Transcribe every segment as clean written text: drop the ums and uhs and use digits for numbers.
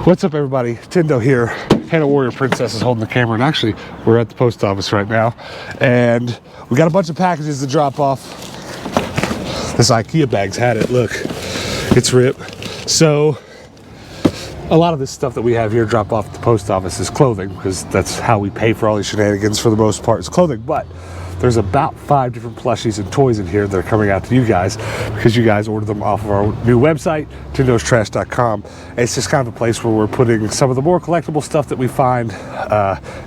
What's up, everybody? Tindo here. Hannah Warrior Princess is holding the camera, and actually we're at the post office right now, and we got a bunch of packages to drop off. This IKEA bag's had it. Look, it's ripped. So a lot of this stuff that we have here drop off at the post office is clothing, because that's how we pay for all these shenanigans for the most part, is clothing. But there's about 5 different plushies and toys in here that are coming out to you guys because you guys ordered them off of our new website, tindostrash.com. It's just kind of a place where we're putting some of the more collectible stuff that we find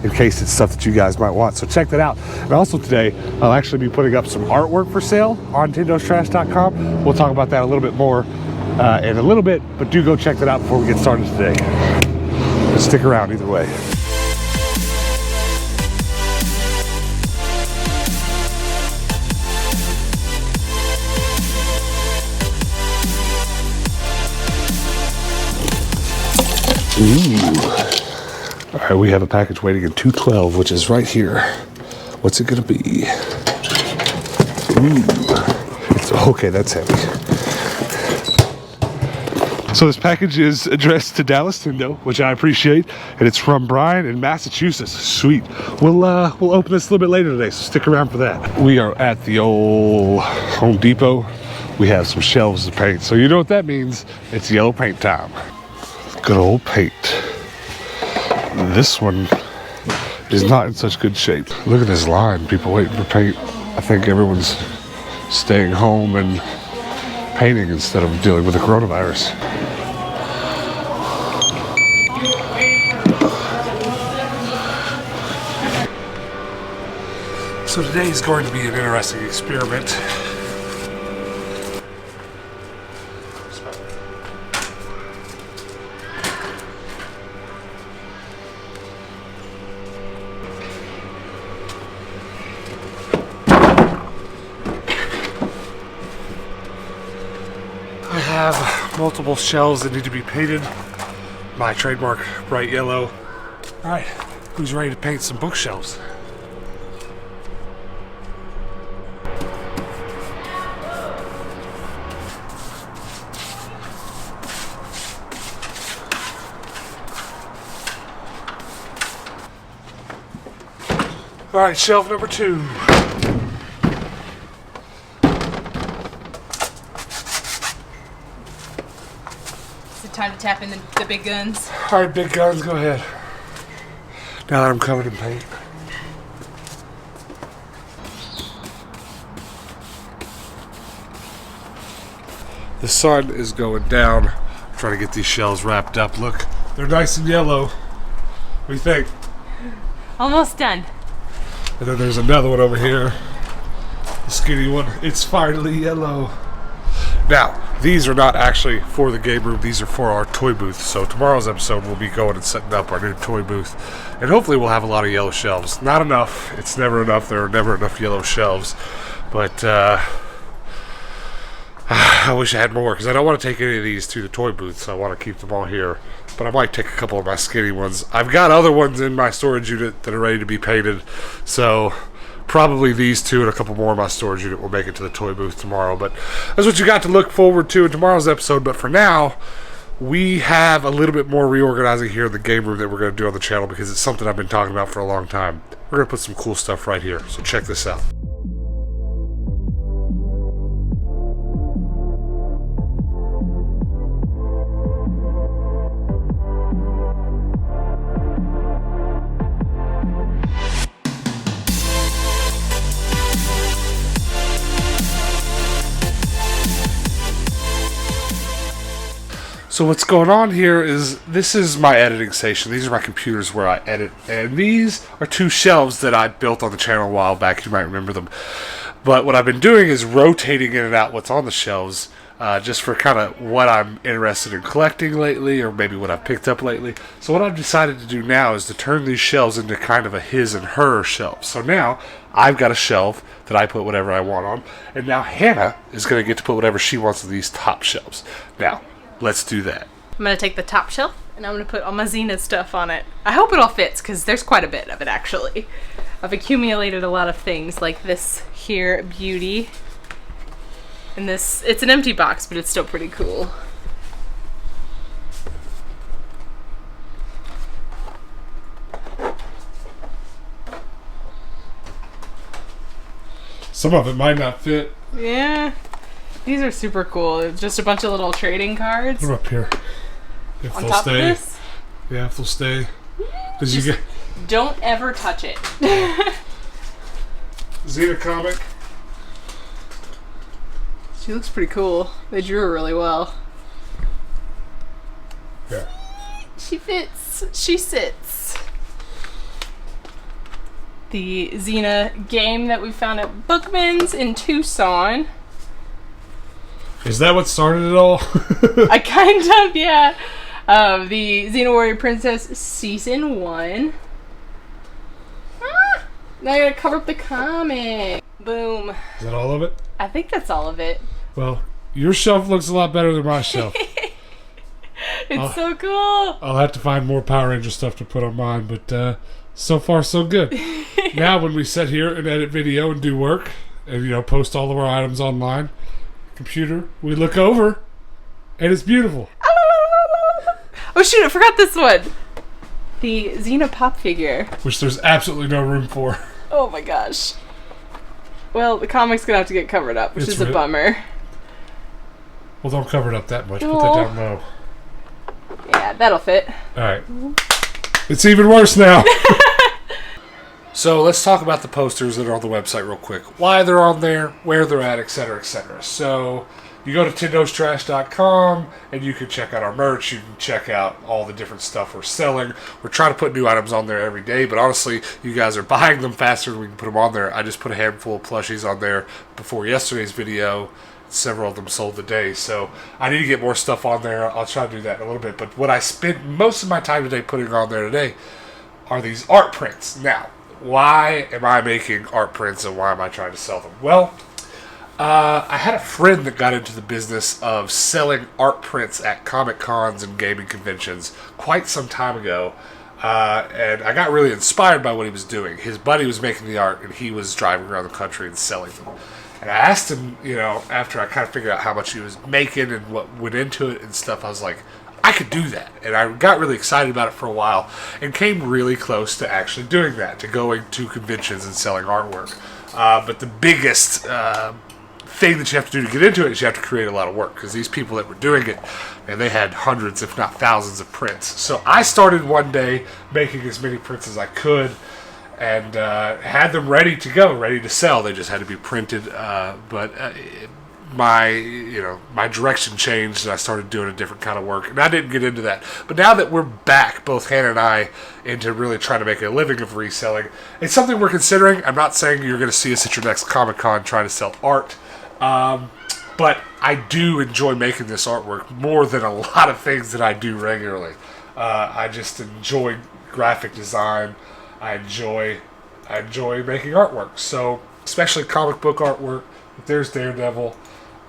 in case it's stuff that you guys might want. So check that out. And also today, I'll actually be putting up some artwork for sale on tindostrash.com. We'll talk about that a little bit more in a little bit, but do go check that out before we get started today. But stick around either way. All right, we have a package waiting in 212, which is right here. What's it gonna be? It's okay, that's heavy. So this package is addressed to Dallas Tindo, which I appreciate, and it's from Brian in Massachusetts. Sweet. We'll open this a little bit later today, so stick around for that. We are at the old Home Depot. We have some shelves to paint, so you know what that means. It's yellow paint time. Good old paint. This one is not in such good shape. Look at this line, people waiting for paint. I think everyone's staying home and painting instead of dealing with the coronavirus. So today is going to be an interesting experiment. I have multiple shelves that need to be painted. My trademark bright yellow. All right, who's ready to paint some bookshelves? All right, shelf number 2. Time to tap in the big guns. All right, big guns, go ahead. Now that I'm covered in paint. The sun is going down. I'm trying to get these shelves wrapped up. Look, they're nice and yellow. What do you think? Almost done. And then there's another one over here. The skinny one. It's finally yellow. Now, these are not actually for the game room, these are for our toy booth. So tomorrow's episode we'll be going and setting up our new toy booth. And hopefully we'll have a lot of yellow shelves. Not enough, it's never enough, there are never enough yellow shelves. But I wish I had more, because I don't want to take any of these to the toy booth, so I want to keep them all here. But I might take a couple of my skinny ones. I've got other ones in my storage unit that are ready to be painted, so probably these 2 and a couple more in my storage unit will make it to the toy booth tomorrow. But that's what you got to look forward to in tomorrow's episode. But for now, we have a little bit more reorganizing here in the game room that we're going to do on the channel, because it's something I've been talking about for a long time. We're going to put some cool stuff right here, so check this out. So what's going on here is, this is my editing station. These are my computers where I edit, and these are 2 shelves that I built on the channel a while back. You might remember them. But what I've been doing is rotating in and out what's on the shelves, just for kind of what I'm interested in collecting lately, or maybe what I've picked up lately. So what I've decided to do now is to turn these shelves into kind of a his and her shelf. So now I've got a shelf that I put whatever I want on, and now Hannah is going to get to put whatever she wants on these top shelves. Now, let's do that. I'm going to take the top shelf and I'm going to put all my XENA stuff on it. I hope it all fits, because there's quite a bit of it actually. I've accumulated a lot of things like this here, Beauty. And this, it's an empty box, but it's still pretty cool. Some of it might not fit. Yeah. These are super cool. It's just a bunch of little trading cards. Put them up here. If On they'll top stay. of this? Yeah, if they'll stay. Did you get Don't ever touch it. XENA comic? She looks pretty cool. They drew her really well. Yeah. She fits. She sits. The XENA game that we found at Bookman's in Tucson. Is that what started it all? I kind of, yeah. The XENA Warrior Princess Season 1. Ah, now I gotta cover up the comic. Boom. Is that all of it? I think that's all of it. Well, your shelf looks a lot better than my shelf. It's so cool. I'll have to find more Power Ranger stuff to put on mine, but so far so good. Now when we sit here and edit video and do work, and post all of our items online, computer, we look over, and it's beautiful. Oh shoot, I forgot this one. The XENA pop figure. Which there's absolutely no room for. Oh my gosh. Well, the comic's gonna have to get covered up, which is a bummer. Well, don't cover it up that much. Put Oh. that down low. Yeah, that'll fit. Alright. It's even worse now. So let's talk about the posters that are on the website real quick. Why they're on there, where they're at, etc., etc. So you go to tindostrash.com and you can check out our merch. You can check out all the different stuff we're selling. We're trying to put new items on there every day, but honestly, you guys are buying them faster than we can put them on there. I just put a handful of plushies on there before yesterday's video. Several of them sold today, so I need to get more stuff on there. I'll try to do that in a little bit. But what I spent most of my time today putting on there today are these art prints. Now, why am I making art prints and why am I trying to sell them? Well, I had a friend that got into the business of selling art prints at Comic Cons and gaming conventions quite some time ago. And I got really inspired by what he was doing. His buddy was making the art and he was driving around the country and selling them. And I asked him, after I kind of figured out how much he was making and what went into it and stuff, I was like, I could do that. And I got really excited about it for a while and came really close to actually doing that, to going to conventions and selling artwork. But the biggest thing that you have to do to get into it is you have to create a lot of work, because these people that were doing it, and they had hundreds, if not thousands, of prints. So I started one day making as many prints as I could, and had them ready to go, ready to sell. They just had to be printed. But my direction changed, and I started doing a different kind of work. And I didn't get into that. But now that we're back, both Hannah and I, into really trying to make a living of reselling, it's something we're considering. I'm not saying you're going to see us at your next Comic-Con trying to sell art. But I do enjoy making this artwork more than a lot of things that I do regularly. I just enjoy graphic design. I enjoy making artwork. So, especially comic book artwork. There's Daredevil.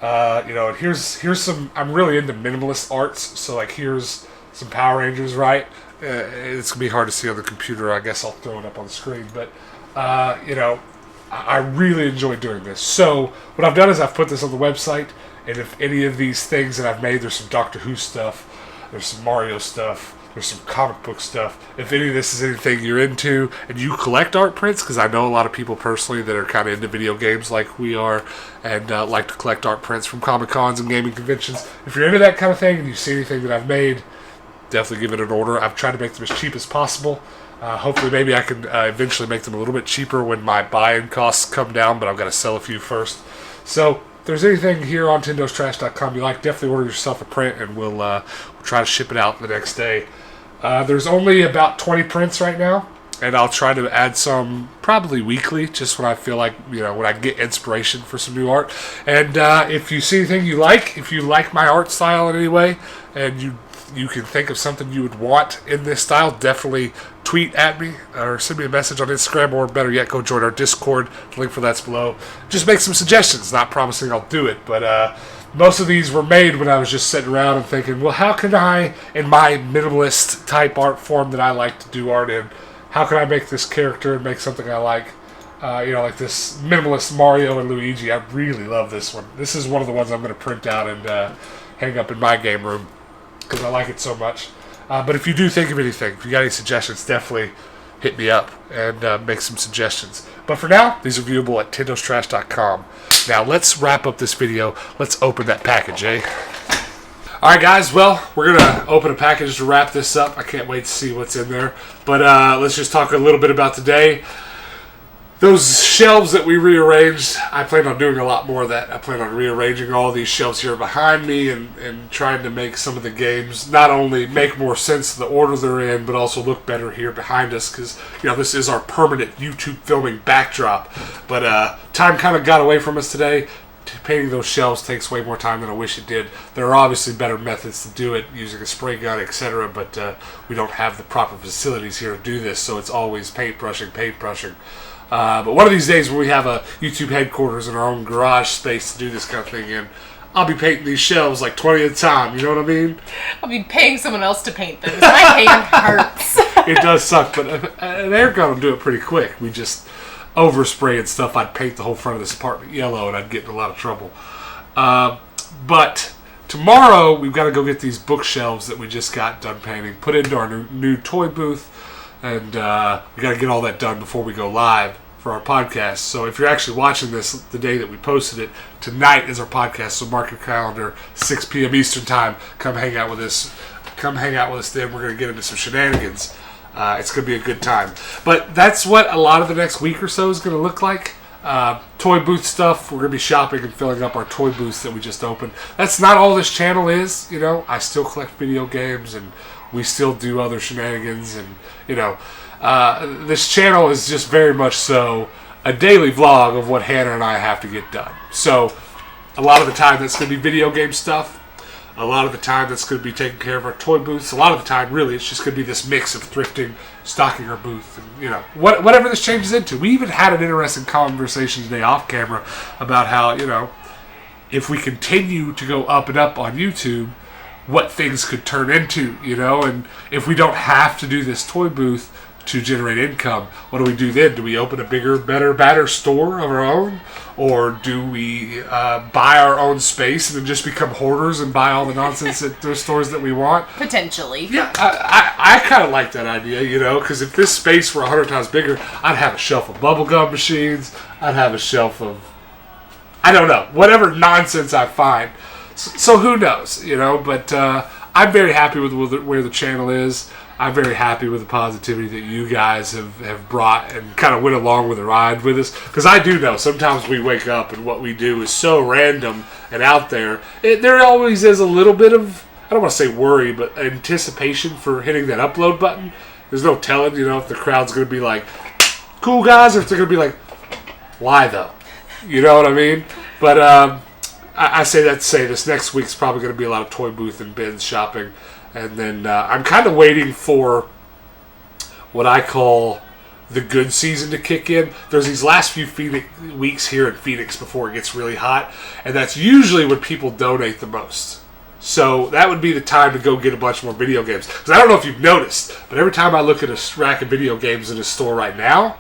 And here's some. I'm really into minimalist arts. So, like, here's some Power Rangers, right? It's gonna be hard to see on the computer. I guess I'll throw it up on the screen. But I really enjoy doing this. So, what I've done is I've put this on the website. And if any of these things that I've made, there's some Doctor Who stuff, there's some Mario stuff, there's some comic book stuff. If any of this is anything you're into and you collect art prints, because I know a lot of people personally that are kind of into video games like we are and like to collect art prints from Comic Cons and gaming conventions. If you're into that kind of thing and you see anything that I've made, definitely give it an order. I've tried to make them as cheap as possible. Hopefully maybe I can eventually make them a little bit cheaper when my buy-in costs come down, but I've got to sell a few first. So if there's anything here on tindostrash.com you like, definitely order yourself a print and we'll try to ship it out the next day. There's only about 20 prints right now, and I'll try to add some probably weekly, just when I feel like, when I get inspiration for some new art. And if you see anything you like, if you like my art style in any way, and you can think of something you would want in this style, definitely tweet at me or send me a message on Instagram, or better yet, go join our Discord. The link for that's below. Just make some suggestions. Not promising I'll do it, but most of these were made when I was just sitting around and thinking, well, how can I, in my minimalist type art form that I like to do art in, how can I make this character and make something I like? Like this minimalist Mario and Luigi. I really love this one. This is one of the ones I'm going to print out and hang up in my game room because I like it so much. But if you do think of anything, if you got any suggestions, definitely hit me up and make some suggestions. But for now, these are viewable at tindostrash.com. Now let's wrap up this video. Let's open that package, eh? Alright guys, well, we're going to open a package to wrap this up. I can't wait to see what's in there. But let's just talk a little bit about today. Those shelves that we rearranged, I plan on doing a lot more of that. I plan on rearranging all these shelves here behind me and trying to make some of the games not only make more sense to the order they're in, but also look better here behind us because, you know, this is our permanent YouTube filming backdrop. But time kind of got away from us today. Painting those shelves takes way more time than I wish it did. There are obviously better methods to do it, using a spray gun, etc., but we don't have the proper facilities here to do this, so it's always paintbrushing. But one of these days when we have a YouTube headquarters in our own garage space to do this kind of thing in, I'll be painting these shelves like 20 at a time, you know what I mean? I'll be paying someone else to paint them. My hand hurts. It does suck, but an air gun will do it pretty quick. We just overspray and stuff. I'd paint the whole front of this apartment yellow and I'd get in a lot of trouble. But tomorrow we've got to go get these bookshelves that we just got done painting, put into our new toy booth, and we got to get all that done before we go live for our podcast. So if you're actually watching this the day that we posted it, tonight is our podcast, so mark your calendar, 6 p.m. Eastern time. Come hang out with us. Then we're going to get into some shenanigans. It's going to be a good time. But that's what a lot of the next week or so is going to look like. Toy booth stuff. We're going to be shopping and filling up our toy booths that we just opened. That's not all this channel is, you know. I still collect video games and we still do other shenanigans and, you know, this channel is just very much so a daily vlog of what Hannah and I have to get done. So a lot of the time that's going to be video game stuff. A lot of the time that's going to be taking care of our toy booths. A lot of the time, really, it's just going to be this mix of thrifting, stocking our booth, and, you know, whatever this changes into. We even had an interesting conversation today off camera about how, you know, if we continue to go up and up on YouTube, what things could turn into, you know, and if we don't have to do this toy booth to generate income, what do we do then? Do we open a bigger, better, badder store of our own? Or do we buy our own space and then just become hoarders and buy all the nonsense at those stores that we want? Potentially. Yeah, I kind of like that idea, you know, because if this space were 100 times bigger, I'd have a shelf of bubblegum machines, I'd have a shelf of, I don't know, whatever nonsense I find. So who knows, you know, but I'm very happy with where the channel is. I'm very happy with the positivity that you guys have brought and kind of went along with the ride with us. Because I do know sometimes we wake up and what we do is so random and out there. There always is a little bit of, I don't want to say worry, but anticipation for hitting that upload button. There's no telling, you know, if the crowd's going to be like, cool guys, or if they're going to be like, why though? You know what I mean? But I say that to say this next week's probably going to be a lot of toy booth and bins shopping. And then I'm kind of waiting for what I call the good season to kick in. There's these last few weeks here in Phoenix before it gets really hot. And that's usually when people donate the most. So that would be the time to go get a bunch more video games. Because I don't know if you've noticed, but every time I look at a rack of video games in a store right now,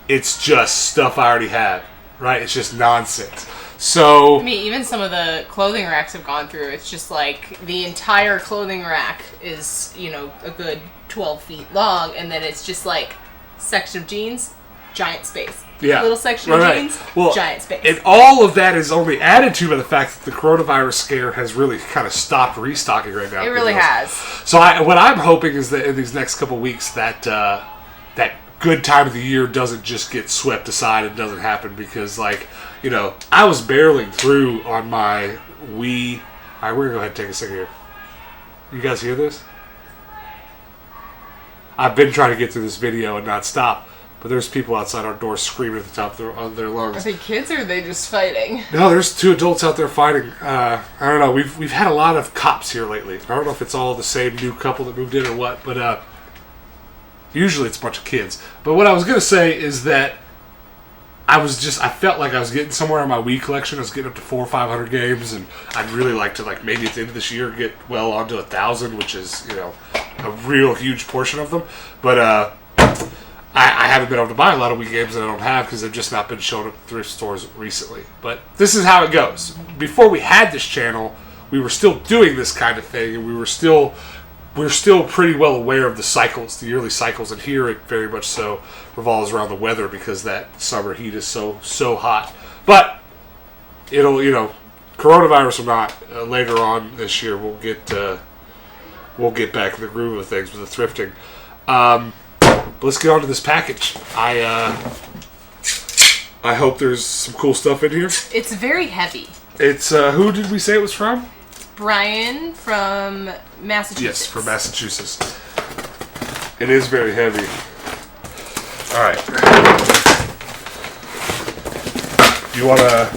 it's just stuff I already have. Right? It's just nonsense. So, I mean, even some of the clothing racks have gone through. It's just like the entire clothing rack is, you know, a good 12 feet long, and then it's just like section of jeans, giant space. Yeah. Little section of jeans, giant space. And all of that is only added to by the fact that the coronavirus scare has really kind of stopped restocking right now. It really has. So what I'm hoping is that in these next couple weeks that that good time of the year doesn't just get swept aside and doesn't happen because, like, you know, I was barreling through on my Wii. All right, we're going to go ahead and take a second here. You guys hear this? I've been trying to get through this video and not stop, but there's people outside our door screaming at the top of their lungs. Are they kids or are they just fighting? No, there's two adults out there fighting. I don't know. We've had a lot of cops here lately. I don't know if it's all the same new couple that moved in or what, but usually it's a bunch of kids. But what I was going to say is that I felt like I was getting somewhere in my Wii collection. I was getting up to 400 or 500 games, and I'd really like to, like, maybe at the end of this year get well onto 1,000, which is, you know, a real huge portion of them. But I haven't been able to buy a lot of Wii games that I don't have because they've just not been shown at thrift stores recently. But this is how it goes. Before we had this channel, we were still doing this kind of thing, and we were still we're still pretty well aware of the cycles, the yearly cycles, and here it very much so revolves around the weather because that summer heat is so hot. But it'll, coronavirus or not, later on this year we'll get back in the groove of things with the thrifting. But let's get on to this package. I hope there's some cool stuff in here. It's very heavy. It's who did we say it was from? Brian from Massachusetts. Yes, from Massachusetts. It is very heavy. All right. You want to...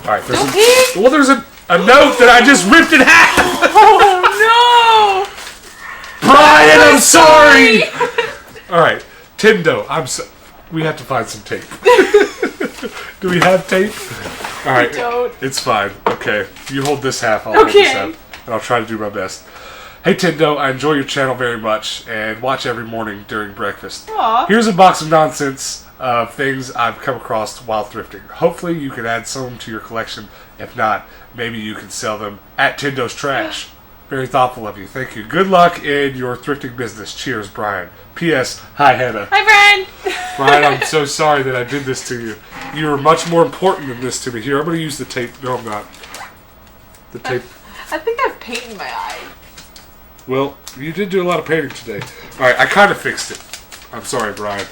All right. There's a note that I just ripped in half. Oh, no! Brian, I'm sorry. All right. Tindo, we have to find some tape. Do we have tape? All right. We don't. It's fine. Okay. You hold this half, I'll hold this half. And I'll try to do my best. Hey, Tindo, I enjoy your channel very much and watch every morning during breakfast. Aww. Here's a box of nonsense of things I've come across while thrifting. Hopefully you can add some to your collection. If not, maybe you can sell them at Tindo's Trash. Very thoughtful of you. Thank you. Good luck in your thrifting business. Cheers, Brian. P.S. Hi, Hannah. Hi, Brian. Brian, I'm so sorry that I did this to you. You were much more important than this to me. Here, I'm going to use the tape. No, I'm not. The tape. I think I have paint in my eye. Well, you did do a lot of painting today. All right, I kind of fixed it. I'm sorry, Brian.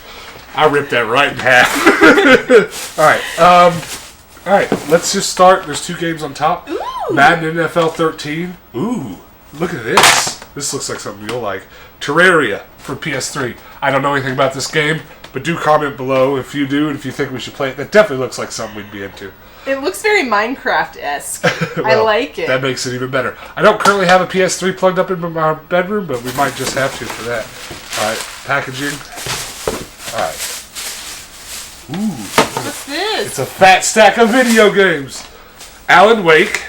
I ripped that right in half. All right, let's just start. There's 2 games on top. Ooh. Madden NFL 13. Ooh, look at this. This looks like something you'll like. Terraria for PS3. I don't know anything about this game, but do comment below if you do and if you think we should play it. That definitely looks like something we'd be into. It looks very Minecraft-esque. Well, I like it. That makes it even better. I don't currently have a PS3 plugged up in our bedroom, but we might just have to for that. All right, packaging. All right. Ooh. What's this? It's a fat stack of video games. Alan Wake.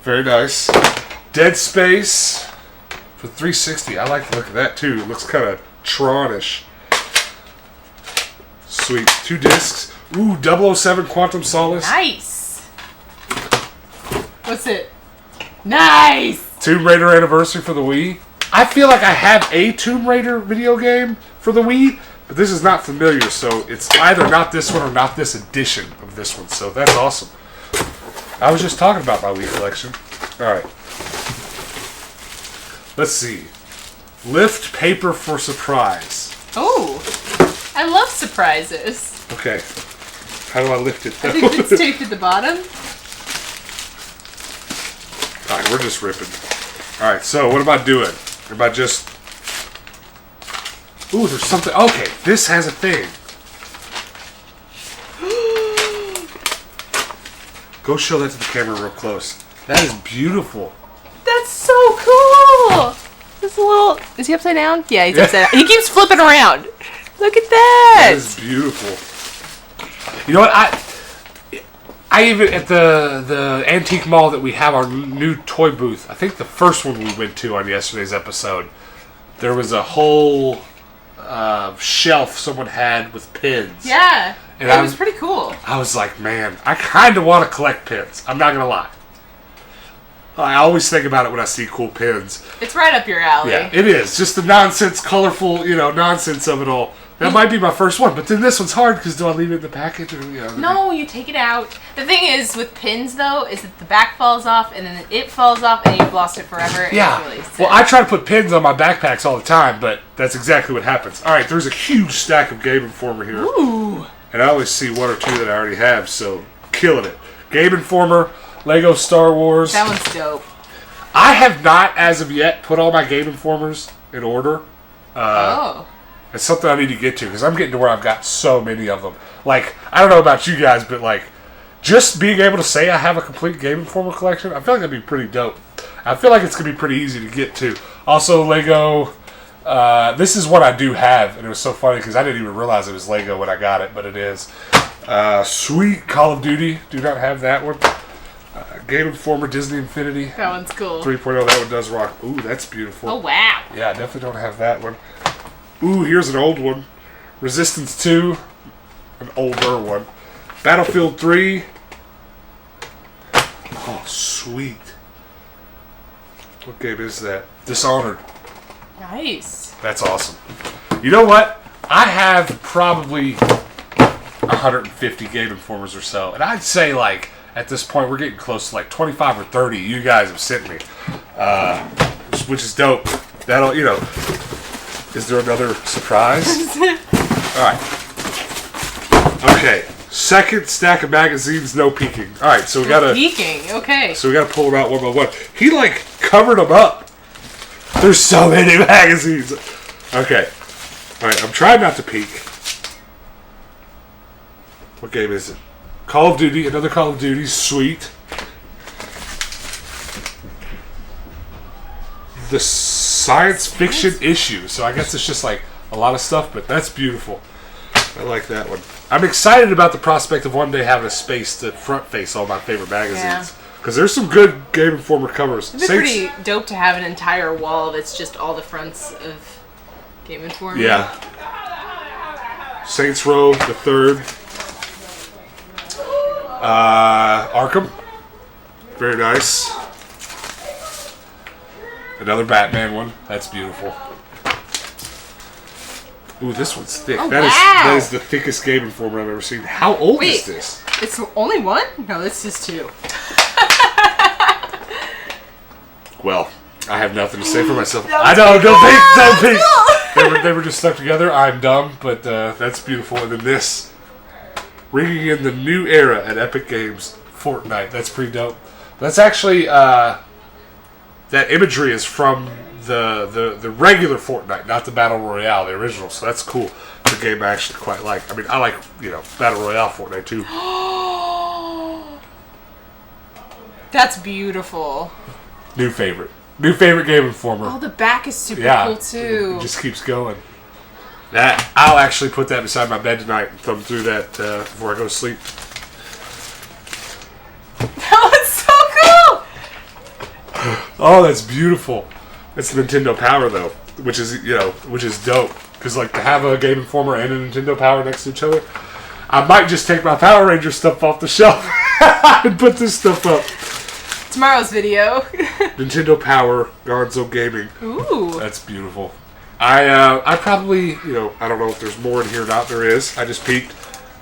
Very nice. Dead Space for 360. I like the look of that too. It looks kind of Tron-ish. Sweet. 2 discs. Ooh, 007 Quantum Solace. Nice. What's it? Nice. Tomb Raider Anniversary for the Wii. I feel like I have a Tomb Raider video game for the Wii, but this is not familiar, so it's either not this one or not this edition of this one, so that's awesome. I was just talking about my Wii collection. Alright. Let's see. Lift paper for surprise. Oh, I love surprises. Okay. How do I lift it, though? I think it's taped at the bottom. Alright, we're just ripping. Alright, so what am I doing? Am I just... Ooh, there's something... Okay, this has a thing. Go show that to the camera real close. That is beautiful. That's so cool. This little... Is he upside down? Yeah, he's upside down. He keeps flipping around. Look at that. That is beautiful. You know what? I even at the antique mall that we have our new toy booth. I think the first one we went to on yesterday's episode, there was a whole shelf someone had with pins. Yeah, and it was pretty cool. I was like, man, I kind of want to collect pins. I'm not gonna lie. I always think about it when I see cool pins. It's right up your alley. Yeah, it is. Just the nonsense, colorful, nonsense of it all. That might be my first one, but then this one's hard because do I leave it in the package? Or, No, you take it out. The thing is with pins though, is that the back falls off and then it falls off and you've lost it forever. Yeah. It's really sad. Well, I try to put pins on my backpacks all the time, but that's exactly what happens. All right, there's a huge stack of Game Informer here. Ooh. And I always see 1 or 2 that I already have, so killing it. Game Informer, Lego Star Wars. That one's dope. I have not, as of yet, put all my Game Informers in order. Oh. It's something I need to get to because I'm getting to where I've got so many of them. Like, I don't know about you guys, but like, just being able to say I have a complete Game Informer collection, I feel like that'd be pretty dope. I feel like it's going to be pretty easy to get to. Also, Lego, this is what I do have, and it was so funny because I didn't even realize it was Lego when I got it, but it is. Sweet Call of Duty, do not have that one. Game Informer Disney Infinity. That one's cool. 3.0, that one does rock. Ooh, that's beautiful. Oh, wow. Yeah, I definitely don't have that one. Ooh, here's an old one. Resistance 2. An older one. Battlefield 3. Oh, sweet. What game is that? Dishonored. Nice. That's awesome. You know what? I have probably 150 Game Informers or so. And I'd say, like, at this point, we're getting close to, like, 25 or 30 you guys have sent me. Which is dope. That'll, you know... Is there another surprise? Alright. Okay. Second stack of magazines, no peeking. Alright, so we gotta... Peeking, okay. So we gotta pull them out one by one. He, like, covered them up. There's so many magazines. Okay. Alright, I'm trying not to peek. What game is it? Call of Duty. Another Call of Duty. Sweet. The science fiction issue. So I guess it's just, like, a lot of stuff, but that's beautiful. I like that one. I'm excited about the prospect of one day having a space to front face all my favorite magazines. Because there's some good Game Informer covers. It'd be pretty dope to have an entire wall that's just all the fronts of Game Informer. Yeah. Saints Row, the third. Arkham. Very nice. Another Batman one. That's beautiful. Ooh, this one's thick. Oh, That is the thickest Game Informer I've ever seen. How old is this? It's only one? No, this is two. Well, I have nothing to say for myself. I know, don't peek. They were just stuck together. I'm dumb, but that's beautiful. And then this, ringing in the new era at Epic Games, Fortnite. That's pretty dope. That's actually that imagery is from the regular Fortnite, not the Battle Royale, the original. So that's cool. It's a game I actually quite like. I mean, I like Battle Royale Fortnite too. That's beautiful. New favorite Game Informer. Oh, the back is super cool too. It just keeps going. That I'll actually put that beside my bed tonight and thumb through that before I go to sleep. That was so cool. Oh, that's beautiful. It's Nintendo Power though, which is dope. Because like to have a Game Informer and a Nintendo Power next to each other, I might just take my Power Ranger stuff off the shelf and put this stuff up. Tomorrow's video. Nintendo Power, Gonzo Gaming. Ooh. That's beautiful. I probably, I don't know if there's more in here or not. There is. I just peeked.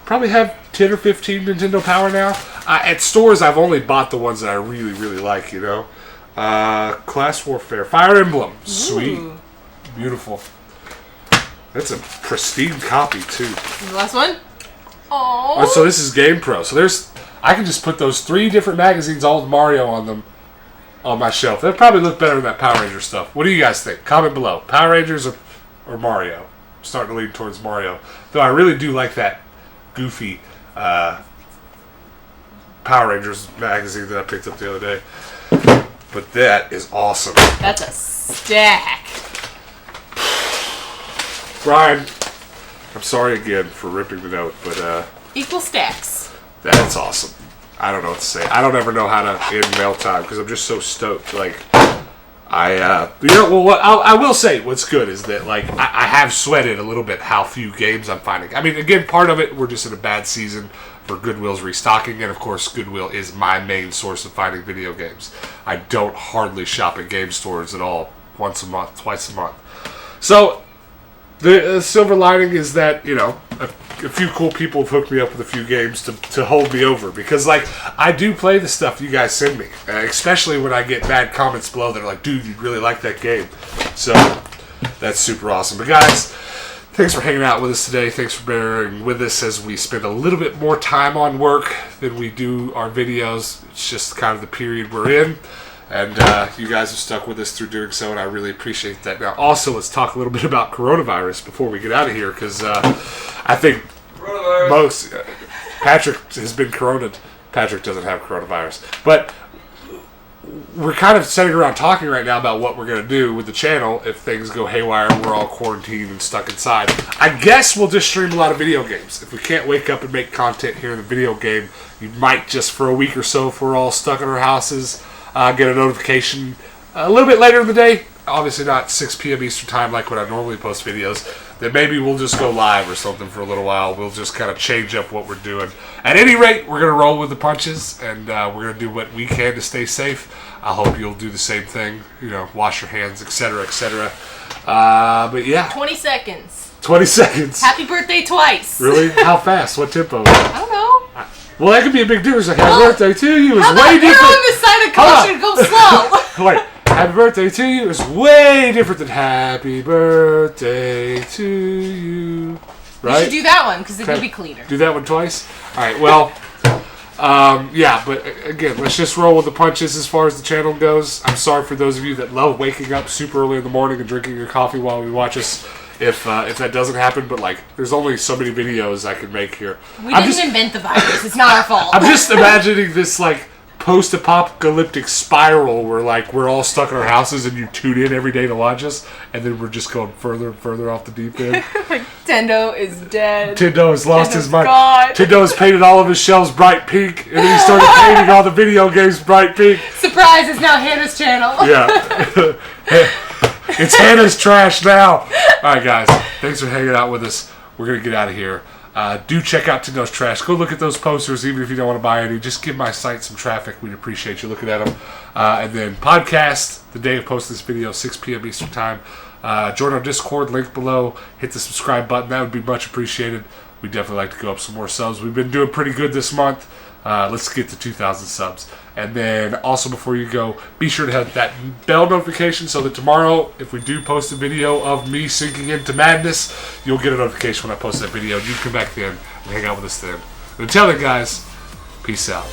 Probably have 10 or 15 Nintendo Power now. At stores, I've only bought the ones that I really, really like, Class Warfare. Fire Emblem. Sweet. Ooh. Beautiful. That's a pristine copy, too. The last one? Oh, so this is Game Pro. So I can just put those 3 different magazines, all with Mario on them, on my shelf. They'll probably look better than that Power Ranger stuff. What do you guys think? Comment below. Power Rangers or Mario? I'm starting to lean towards Mario. Though I really do like that goofy Power Rangers magazine that I picked up the other day. But that is awesome. that's a stack. Brian, I'm sorry again for ripping the note, but Equal stacks. that's awesome. I don't know what to say. I don't ever know how to end mail time because I'm just so stoked. Like, I will say what's good is that, like, I have sweated a little bit how few games I'm finding. I mean, again, part of it, we're just in a bad season for Goodwill's restocking, and of course, Goodwill is my main source of finding video games. I don't hardly shop at game stores at all. Once a month, twice a month. So, the silver lining is that, a few cool people have hooked me up with a few games to hold me over. Because, like, I do play the stuff you guys send me. Especially when I get bad comments below that are like, dude, you really like that game. So, that's super awesome. But, guys, thanks for hanging out with us today. Thanks for bearing with us as we spend a little bit more time on work than we do our videos. It's just kind of the period we're in. And you guys have stuck with us through doing so, and I really appreciate that. Now, also, let's talk a little bit about coronavirus before we get out of here, because I think Patrick has been coronaed. Patrick doesn't have coronavirus. But we're kind of sitting around talking right now about what we're going to do with the channel if things go haywire and we're all quarantined and stuck inside. I guess we'll just stream a lot of video games. If we can't wake up and make content here in the video game, you might just for a week or so, if we're all stuck in our houses, get a notification a little bit later in the day. obviously not 6 p.m. Eastern time like when I normally post videos, then maybe we'll just go live or something for a little while. We'll just kind of change up what we're doing. At any rate, we're going to roll with the punches, and we're going to do what we can to stay safe. I hope you'll do the same thing. You know, wash your hands, etc., etc. But yeah. 20 seconds. 20 seconds. Happy birthday twice. Really? How fast? What tempo? I don't know. Well, that could be a big difference. Like, happy birthday to you is How way about different. you're on the side of caution, go slow. Wait, happy birthday to you is way different than happy birthday to you. Right? You should do that one because it would be cleaner. Do that one twice? All right, well, yeah, but again, let's just roll with the punches as far as the channel goes. I'm sorry for those of you that love waking up super early in the morning and drinking your coffee while we watch us. If that doesn't happen, but like, there's only so many videos I can make here. We didn't invent the virus. It's not our fault. I'm just imagining this like post-apocalyptic spiral where like we're all stuck in our houses and you tune in every day to watch us, and then we're just going further and further off the deep end. Like, Tendo is dead. Tendo has lost his mind. God. Tendo has painted all of his shelves bright pink, and then he started painting all the video games bright pink. Surprise! It's now Hannah's channel. Yeah. It's Hannah's trash now. All right, guys. Thanks for hanging out with us. We're going to get out of here. Do check out Tendo's Trash. Go look at those posters, even if you don't want to buy any. Just give my site some traffic. We'd appreciate you looking at them. And then podcast, the day of posting this video, 6 p.m. Eastern Time. Join our Discord, link below. Hit the subscribe button. That would be much appreciated. We'd definitely like to go up some more subs. We've been doing pretty good this month. Let's get to 2,000 subs. And then also before you go, be sure to hit that bell notification so that tomorrow, if we do post a video of me sinking into madness, you'll get a notification when I post that video. You can come back then and hang out with us then. And until then, guys, peace out.